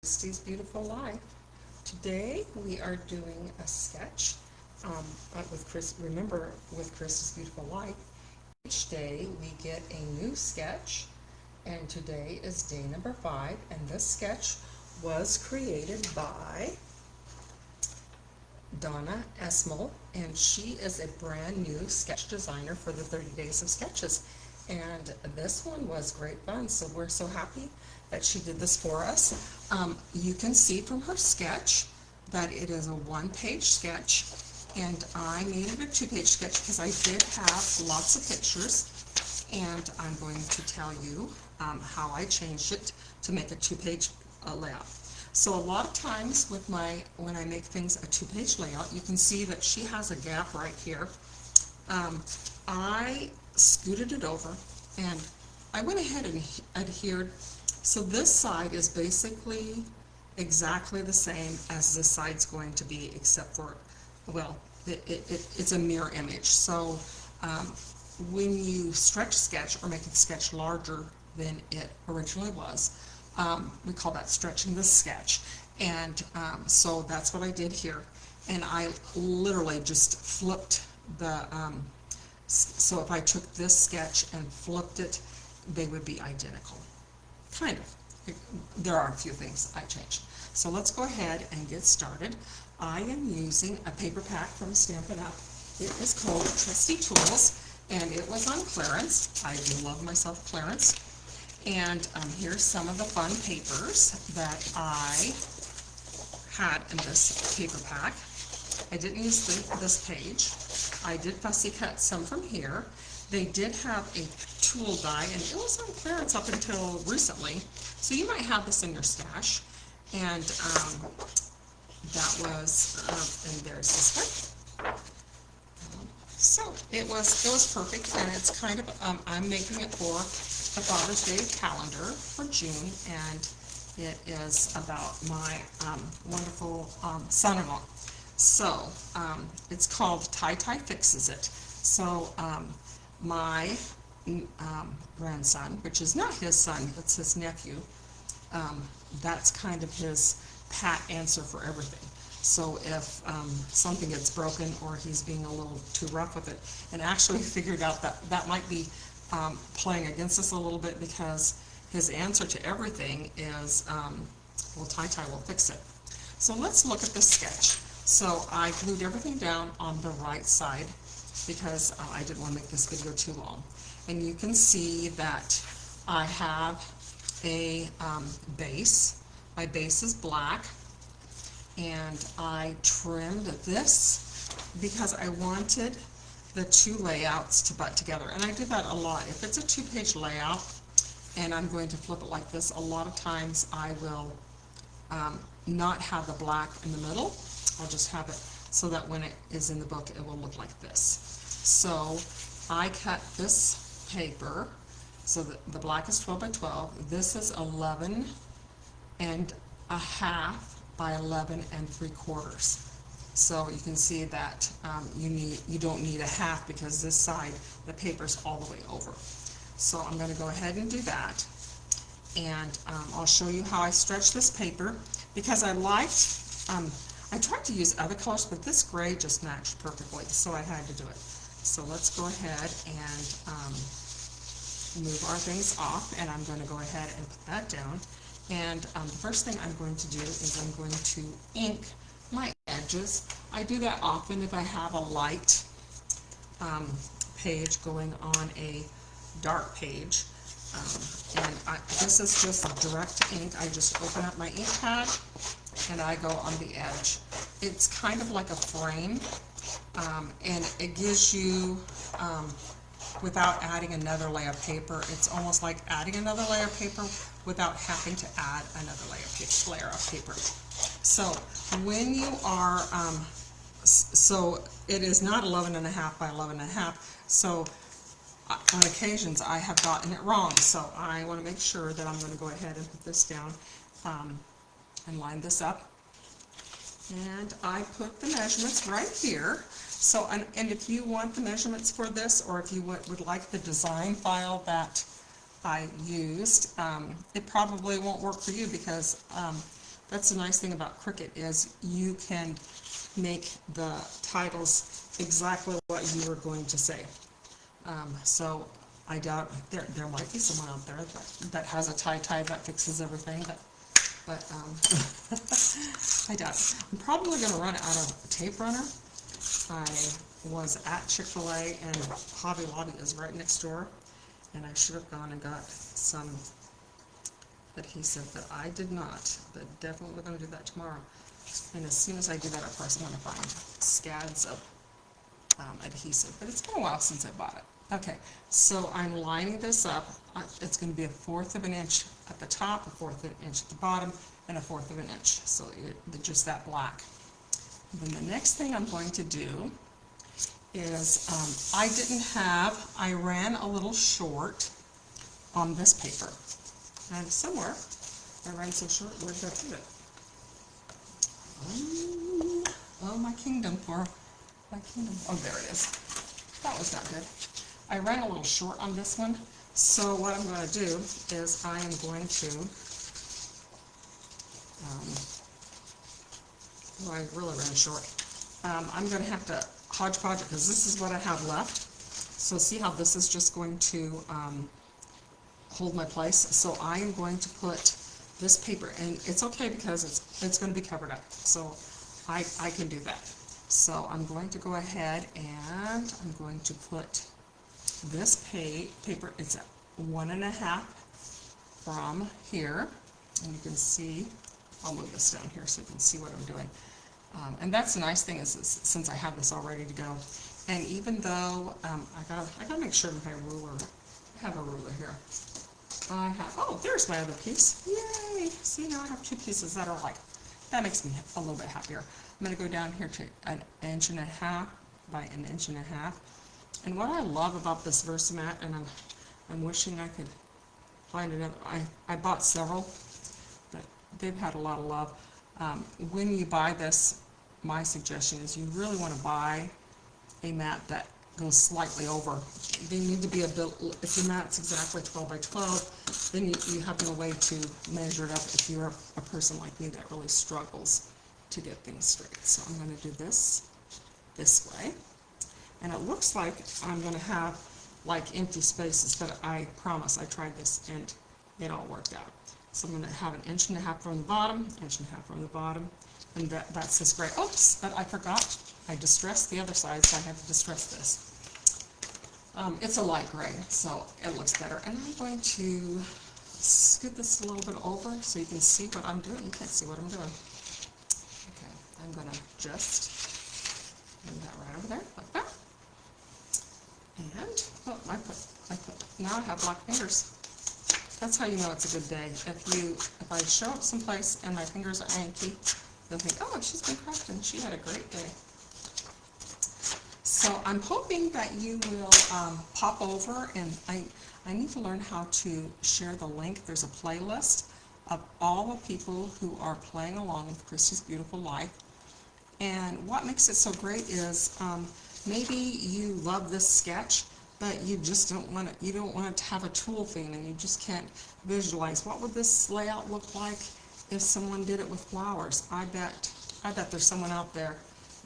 Trusty's Beautiful Life. Today we are doing a sketch with Chris. Remember, with Chris's Beautiful Life, each day we get a new sketch, and today is day number 5. And this sketch was created by Donna Esmel, and she is a brand new sketch designer for the 30 Days of Sketches. And this one was great fun, so we're so happy that she did this for us. You can see from her sketch that it is a one-page sketch, and I made it a two-page sketch because I did have lots of pictures, and I'm going to tell you how I changed it to make a two-page layout. So a lot of times with when I make things a two-page layout, you can see that she has a gap right here. I scooted it over and I went ahead and adhered. So this side is basically exactly the same as this side's going to be, except for, well, it's a mirror image. So when you stretch sketch or make a sketch larger than it originally was, we call that stretching the sketch. And so that's what I did here. And I literally just flipped the, so if I took this sketch and flipped it, they would be identical. Kind of. There are a few things I changed. So let's go ahead and get started. I am using a paper pack from Stampin' Up. It is called Trusty Tools, and it was on clearance. I do love myself clearance. And here's some of the fun papers that I had in this paper pack. I didn't use this page. I did fussy cut some from here. They did have a tool die, and it was on clearance up until recently. So you might have this in your stash. And that was, and there's this one. So it was perfect, and it's kind of, I'm making it for the Father's Day calendar for June, and it is about my wonderful son-in-law. So it's called Ty Fixes It. So my grandson, which is not his son, it's his nephew, that's kind of his pat answer for everything. So if something gets broken or he's being a little too rough with it, and actually figured out that that might be playing against us a little bit, because his answer to everything is, well, Ty will fix it. So let's look at the sketch. So I glued everything down on the right side because I didn't want to make this video too long. And you can see that I have a base. My base is black, and I trimmed this because I wanted the two layouts to butt together, and I do that a lot. If it's a two-page layout and I'm going to flip it like this, a lot of times I will not have the black in the middle. I'll just have it so that when it is in the book it will look like this. So I cut this paper so that the black is 12 by 12. This is 11 and a half by 11 3/4. So you can see that you don't need a half, because this side, the paper's all the way over. So I'm going to go ahead and do that. And I'll show you how I stretch this paper, because I liked, I tried to use other colors, but this gray just matched perfectly, so I had to do it. So let's go ahead and move our things off, and I'm going to go ahead and put that down. And the first thing I'm going to do is I'm going to ink my edges. I do that often if I have a light page going on a dark page. This is just direct ink. I just open up my ink pad and I go on the edge. It's kind of like a frame, and it gives you, without adding another layer of paper, it's almost like adding another layer of paper without having to add another layer of paper. So when you are, so it is not 11 and a half by 11 and a half. So on occasions I have gotten it wrong. So I want to make sure that I'm going to go ahead and put this down and line this up. And I put the measurements right here. So, and if you want the measurements for this, or if you would like the design file that I used, it probably won't work for you, because That's the nice thing about Cricut is you can make the titles exactly what you were going to say. So I doubt there might be someone out there that has a tie that fixes everything, but I doubt it. I'm probably going to run out of a tape runner. I was at Chick-fil-A and Hobby Lobby is right next door, and I should have gone and got some adhesive, but I did not. But definitely going to do that tomorrow. And as soon as I do that, of course, I'm going to find scads of adhesive. But it's been a while since I bought it. Okay, so I'm lining this up. It's going to be 1/4 of an inch at the top, 1/4 of an inch at the bottom, and 1/4 of an inch. So just that black. And then the next thing I'm going to do is I ran a little short on this paper. And somewhere, I ran so short, where did I put it? Oh, my kingdom. Oh, there it is. That was not good. I ran a little short on this one, so what I'm going to do is I am going to, I really ran short. I'm going to have to hodgepodge it because this is what I have left. So see how this is just going to hold my place. So I am going to put this paper, and it's okay because it's going to be covered up. So I can do that. So I'm going to go ahead and I'm going to put this paper, it's at 1.5 from here, and you can see, I'll move this down here so you can see what I'm doing. And that's the nice thing is since I have this all ready to go, and even though I gotta make sure my ruler, I have a ruler here. Oh, there's my other piece. Yay! See, now I have 2 pieces that are like, that makes me a little bit happier. I'm going to go down here to 1.5 inches by 1.5 inches. And what I love about this Versamat, and I'm wishing I could find another, I bought several, but they've had a lot of love. When you buy this, my suggestion is you really want to buy a mat that goes slightly over. They need to be a bit, if the mat's exactly 12 by 12, then you have no way to measure it up if you're a person like me that really struggles to get things straight. So I'm going to do this way. And it looks like I'm going to have like empty spaces, but I promise I tried this and it all worked out. So I'm going to have 1.5 inches from the bottom, 1.5 inches from the bottom, and that's this gray. Oops, but I forgot. I distressed the other side, so I had to distress this. It's a light gray, so it looks better. And I'm going to scoot this a little bit over so you can see what I'm doing. You can't see what I'm doing. Okay, I'm going to just move that right over there, like that. And, oh, now I have black fingers. That's how you know it's a good day. If I show up someplace and my fingers are anky, they'll think, oh, she's been crafting. She had a great day. So I'm hoping that you will pop over, and I need to learn how to share the link. There's a playlist of all the people who are playing along with Christy's Beautiful Life. And what makes it so great is maybe you love this sketch, but you just don't want it to have a tool thing, and you just can't visualize what would this layout look like if someone did it with flowers. I bet there's someone out there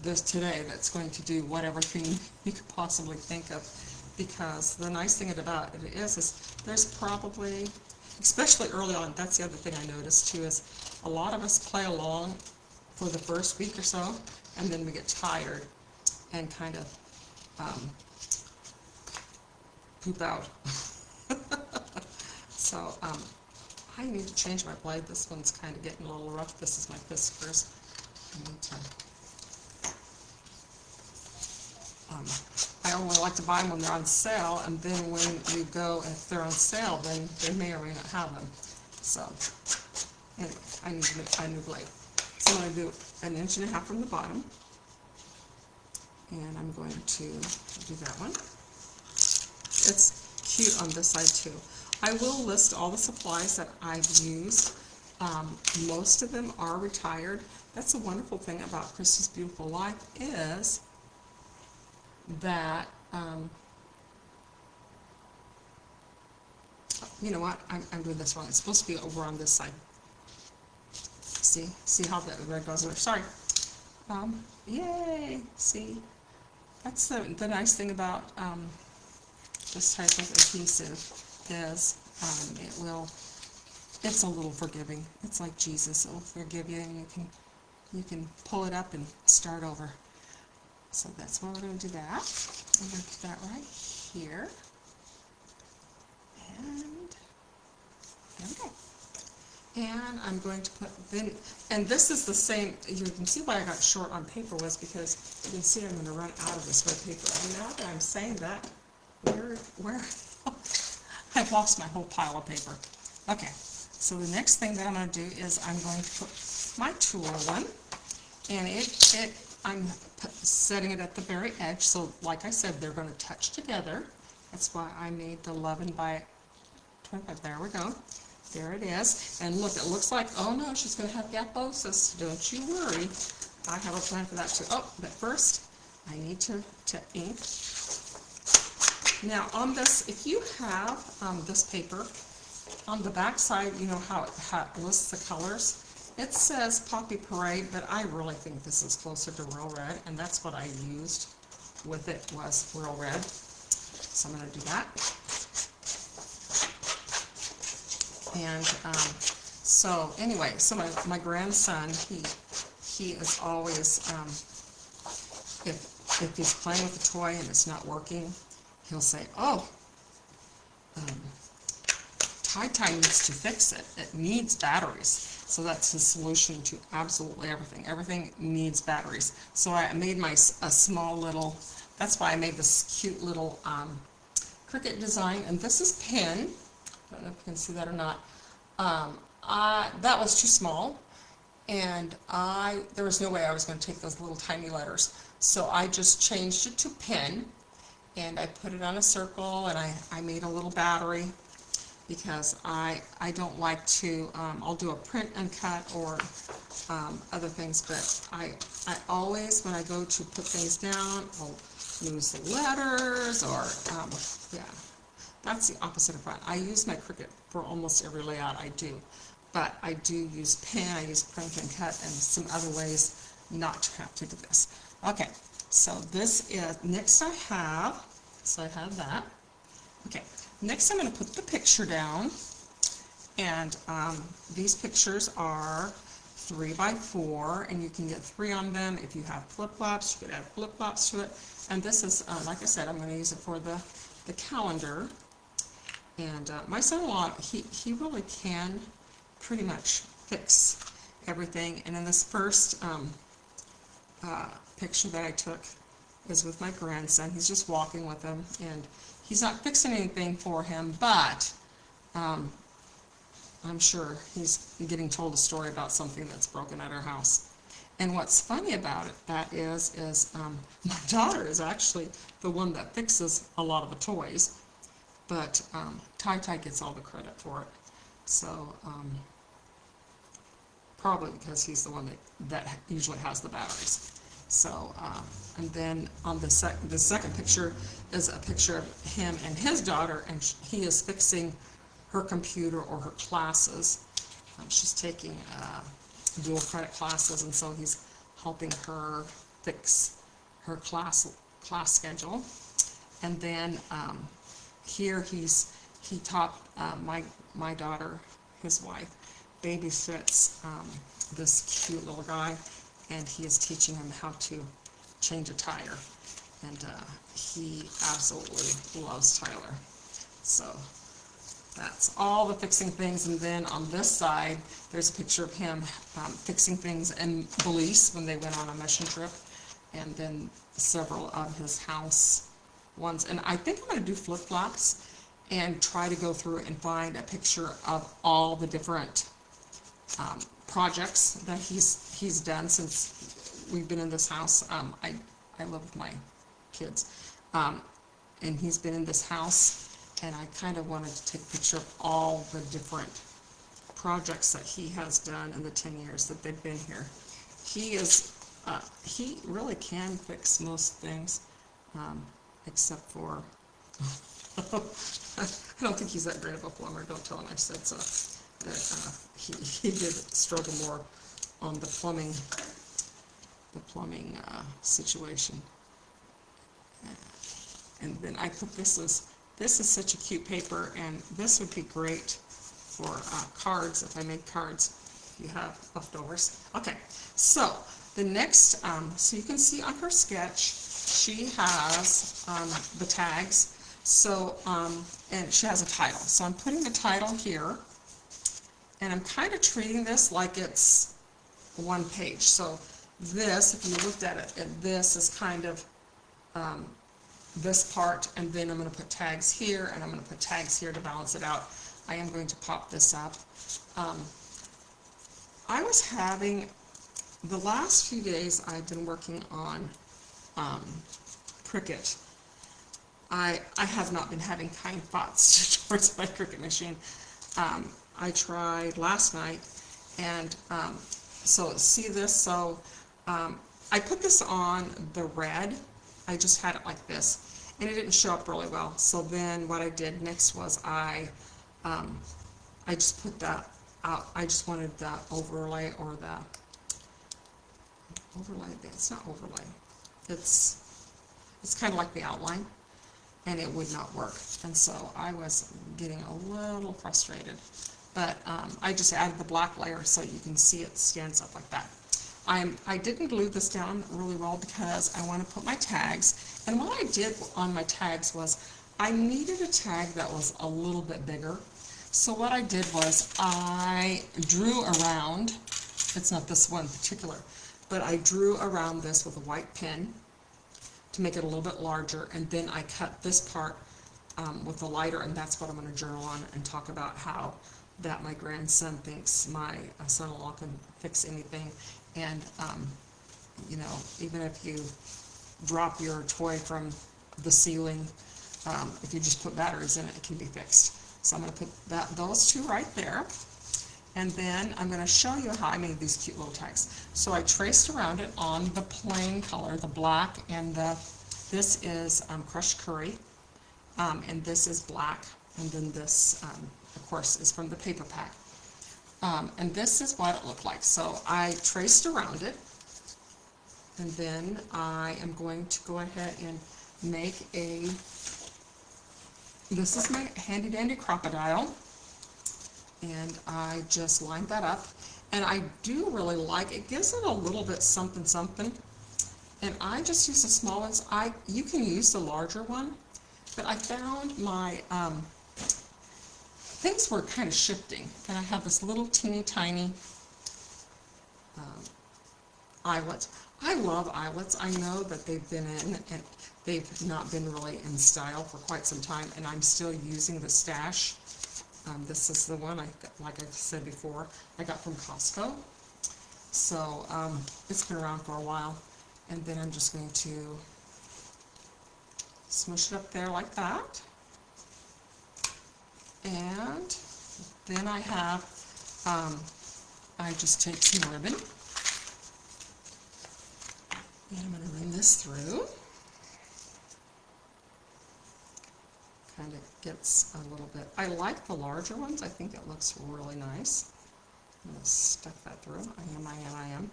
today that's going to do whatever thing you could possibly think of, because the nice thing about it is there's probably, especially early on, that's the other thing I noticed too, is a lot of us play along for the first week or so, and then we get tired and kind of poop out. So I need to change my blade. This one's kind of getting a little rough. This is my Fiskars. I only like to buy them when they're on sale, and then when you go, if they're on sale, then they may or may not have them. So anyway, I need to make a new blade. So I'm going to do 1.5 inches from the bottom, and I'm going to do that one. It's cute on this side too. I will list all the supplies that I've used. Most of them are retired. That's a wonderful thing about Christy's Beautiful Life is that, you know what, I'm doing this wrong. It's supposed to be over on this side. See how the red goes there. Sorry. Yay! See, that's the nice thing about this type of adhesive is it's a little forgiving. It's like Jesus. It will forgive you, and you can pull it up and start over. So that's why we're going to do that. I'm going to do that right here. And there we go. And I'm going to put and this is the same. You can see why I got short on paper was because you can see I'm going to run out of this red paper. And now that I'm saying that, where I've lost my whole pile of paper. Okay, so the next thing that I'm going to do is I'm going to put my tulle one, and I'm setting it at the very edge. So like I said, they're going to touch together. That's why I made the 11 by 25. There we go. There it is. And look, it looks like, oh no, she's going to have gaposis. Don't you worry. I have a plan for that too. Oh, but first, I need to ink. Now on this, if you have this paper, on the back side, you know how it lists the colors? It says Poppy Parade, but I really think this is closer to Real Red, and that's what I used with it was Real Red. So I'm going to do that. And so anyway, so my grandson, he is always, if he's playing with a toy and it's not working, he'll say, oh, Ty needs to fix it. It needs batteries. So that's his solution to absolutely everything. Everything needs batteries. So I made a small little, that's why I made this cute little cricket design. And this is pin. I don't know if you can see that or not. That was too small. And there was no way I was going to take those little tiny letters. So I just changed it to pin. And I put it on a circle, and I made a little battery, because I don't like to, I'll do a print and cut or other things, but I always, when I go to put things down, I'll lose the letters, or, yeah, that's the opposite of fun. I use my Cricut for almost every layout I do, but I do use pen, I use print and cut, and some other ways not to have to do this. Okay, so this is, next I have that. Okay. Next, I'm going to put the picture down, and these pictures are 3 by 4, and you can get 3 on them. If you have flip-flops, you could add flip-flops to it. And this is, like I said, I'm going to use it for the calendar. And my son-in-law, he really can pretty much fix everything. And in this first picture that I took is with my grandson. He's just walking with him, and he's not fixing anything for him, but I'm sure he's getting told a story about something that's broken at our house. And what's funny about it, that is my daughter is actually the one that fixes a lot of the toys, but Ty gets all the credit for it. So probably because he's the one that usually has the batteries. So, and then on the second picture is a picture of him and his daughter, and he is fixing her computer or her classes. She's taking dual credit classes, and so he's helping her fix her class schedule. And then here he taught my daughter, his wife, babysits this cute little guy, and he is teaching him how to change a tire. And he absolutely loves Tyler. So that's all the fixing things. And then on this side, there's a picture of him fixing things in Belize when they went on a mission trip. And then several of his house ones. And I think I'm going to do flip-flops and try to go through and find a picture of all the different projects that he's done since we've been in this house. I live with my kids, and he's been in this house, and I kind of wanted to take a picture of all the different projects that he has done in the 10 years that they've been here. He really can fix most things, except for I don't think he's that great of a plumber. Don't tell him I said so. He did struggle more on the plumbing situation. And then I put this is such a cute paper, and this would be great for cards if I made cards. If you have leftovers. Okay, so the next, so you can see on her sketch, she has the tags. So and she has a title. So I'm putting the title here, and I'm kind of treating this like it's one page. So this, if you looked at it, this is kind of this part, and then I'm going to put tags here, and I'm going to put tags here to balance it out. I am going to pop this up. I was having, the last few days I've been working on Cricut. I have not been having kind thoughts towards my Cricut machine. I tried last night, and so see this, so I put this on the red. I just had it like this, and it didn't show up really well. So then what I did next was I just put that out. I just wanted the overlay, or the overlay. It's not overlay. It's kind of like the outline, and it would not work. And so I was getting a little frustrated. But I just added the black layer so you can see it stands up like that. I didn't glue this down really well because I want to put my tags. And what I did on my tags was I needed a tag that was a little bit bigger. So what I did was I drew around, it's not this one in particular, but I drew around this with a white pen to make it a little bit larger, and then I cut this part with a lighter, and that's what I'm going to journal on and talk about how that my grandson thinks my son-in-law can fix anything. And you know, even if you drop your toy from the ceiling, if you just put batteries in it, it can be fixed. So I'm going to put those two right there, and then I'm going to show you how I made these cute little tags. So I traced around it on the plain color, the black, and this is crushed curry, and this is black, and then this of course is from the paper pack. And this is what it looked like. So I traced around it, and then I am going to go ahead and make this is my handy dandy crocodile, and I just lined that up, and I do really like it. Gives it a little bit something something, and I just use the small ones. You can use the larger one, but I found my things were kind of shifting, and I have this little teeny tiny eyelet. I love eyelets. I know that they've been in, and they've not been really in style for quite some time, and I'm still using the stash. This is the one, like I said before, I got from Costco. So it's been around for a while, and then I'm just going to smush it up there like that. And then I have, I just take some ribbon, and I'm going to run this through. Kind of gets a little bit, I like the larger ones. I think it looks really nice. I'm going to stuff that through. I am.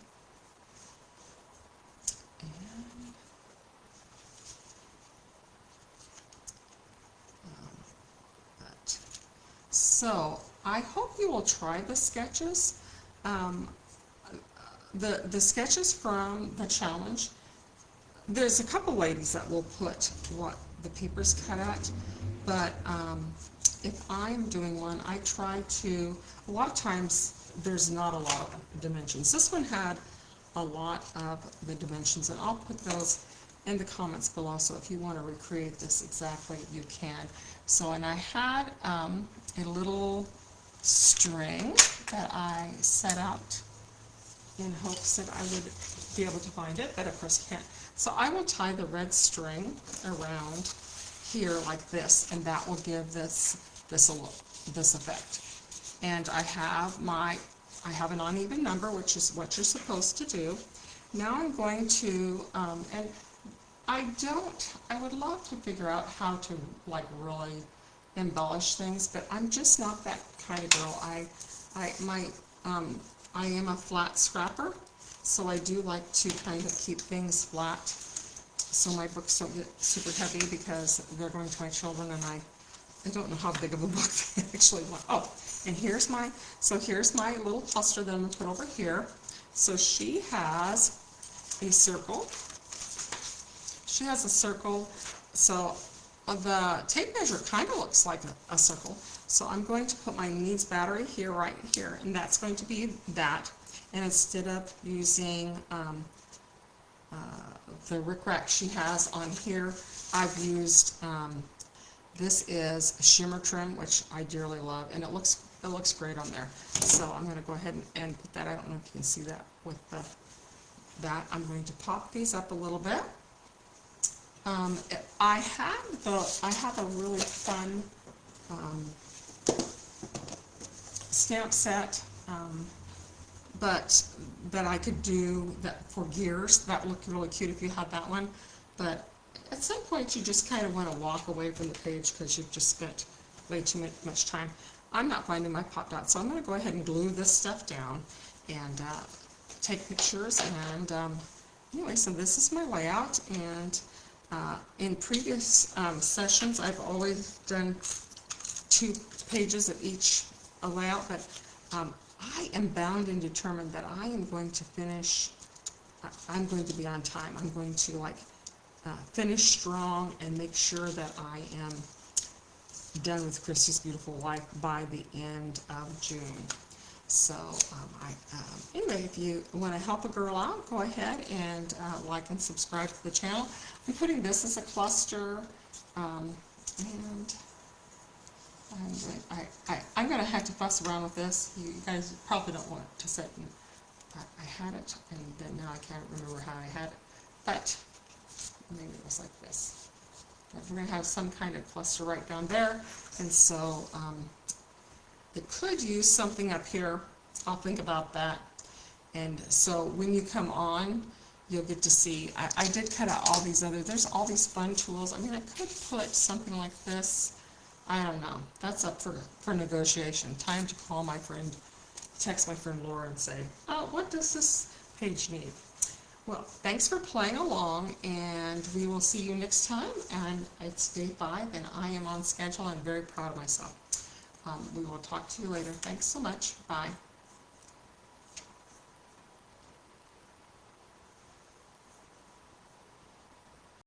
And so I hope you will try the sketches. The sketches from the challenge, there's a couple ladies that will put what the paper's cut at, but if I'm doing one, I try to, a lot of times there's not a lot of dimensions. This one had a lot of the dimensions, and I'll put those in the comments below, so if you want to recreate this exactly, you can. So, and I had a little string that I set out in hopes that I would be able to find it, but of course I can't. So I will tie the red string around here like this, and that will give this effect. And I have an uneven number, which is what you're supposed to do. Now I'm going to, and I would love to figure out how to like really embellish things, but I'm just not that kind of girl. I am a flat scrapper, so I do like to kind of keep things flat so my books don't get super heavy because they're going to my children, and I don't know how big of a book they actually want. Oh, and here's my little cluster that I'm going to put over here. So she has a circle. She has a circle, so the tape measure kind of looks like a circle. So I'm going to put my needs battery here, right here, and that's going to be that. And instead of using the rickrack she has on here, I've used this is a shimmer trim, which I dearly love, and it looks great on there. So I'm going to go ahead and put that. I don't know if you can see that with that. I'm going to pop these up a little bit. I have a really fun stamp set, but I could do that for gears. That looked really cute if you had that one. But at some point, you just kind of want to walk away from the page because you've just spent way too much time. I'm not finding my pop dot, so I'm going to go ahead and glue this stuff down and take pictures. And anyway, so this is my layout. And in previous sessions, I've always done 2 pages of each layout, but I am bound and determined that I am going to finish. I'm going to be on time. I'm going to finish strong and make sure that I am done with Christy's Beautiful Life by the end of June. So anyway, if you want to help a girl out, go ahead and like and subscribe to the channel. I'm putting this as a cluster, and I'm going to have to fuss around with this. You guys probably don't want to sit and I had it, and then now I can't remember how I had it, but maybe it was like this. But we're going to have some kind of cluster right down there, and so it could use something up here. I'll think about that. And so when you come on, you'll get to see. I did cut out all these there's all these fun tools. I mean, I could put something like this. I don't know. That's up for negotiation. Time to call my friend, text my friend Laura and say, oh, what does this page need? Well, thanks for playing along, and we will see you next time. And it's day 5, and I am on schedule. I'm very proud of myself. We will talk to you later. Thanks so much. Bye.